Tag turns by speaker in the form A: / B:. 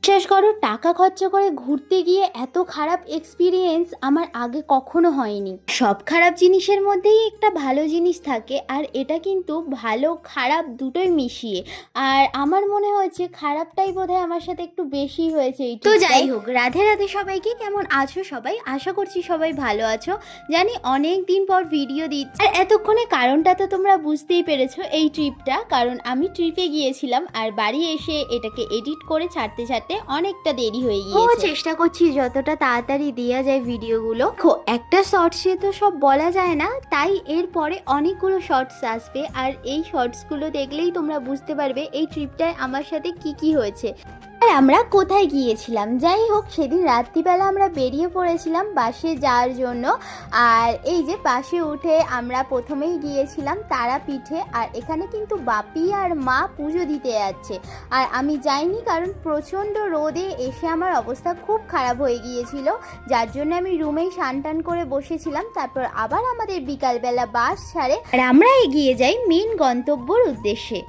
A: বিশ্বাস করো, টাকা খরচা করে ঘুরতে গিয়ে এত খারাপ এক্সপিরিয়েন্স আমার আগে কখনো হয়নি। সব খারাপ জিনিসের মধ্যেই একটা ভালো জিনিস থাকে, আর এটা কিন্তু ভালো খারাপ দুটোই মিশিয়ে। আর আমার মনে হয়েছে খারাপটাই বোধহয় আমার সাথে একটু বেশি হয়েছে। তো যাই হোক, রাধে রাধে সবাইকে। কেমন আছো সবাই? আশা করছি সবাই ভালো আছো। জানি অনেক দিন পর ভিডিও দিচ্ছি, আর এতক্ষণে কারণটা তো তোমরা বুঝতেই পেরেছো, এই ট্রিপটা। কারণ আমি ট্রিপে গিয়েছিলাম আর বাড়ি এসে এটাকে এডিট করে ছাড়তে ছাড়তে অনেকটা দেরি হয়ে গিয়েছে। চেষ্টা করছি যতটা তাড়াতাড়ি দেওয়া যায় ভিডিওগুলো। একটা শর্টসে তো সব বলা যায় না, তাই এরপরে অনেকগুলো শর্টস আসবে, আর এই শর্টসগুলো দেখলেই তোমরা বুঝতে পারবে এই ট্রিপটায় আমার সাথে কি কি হয়েছে আর আমরা কোথায় গিয়েছিলাম। যাই হোক, সেদিন রাত্রিবেলা আমরা বেরিয়ে পড়েছিলাম বাসে যাওয়ার জন্য। আর এই যে বাসে উঠে আমরা প্রথমেই গিয়েছিলাম তারাপীঠে। আর এখানে কিন্তু বাপি আর মা পুজো দিতে যাচ্ছে, আর আমি যাইনি কারণ প্রচণ্ড রোদে এসে আমার অবস্থা খুব খারাপ হয়ে গিয়েছিল, যার জন্য আমি রুমেই টান করে বসেছিলাম। তারপর আবার আমাদের বিকালবেলা বাস ছাড়ে আর আমরা এগিয়ে যাই মেন গন্তব্যর উদ্দেশ্যে।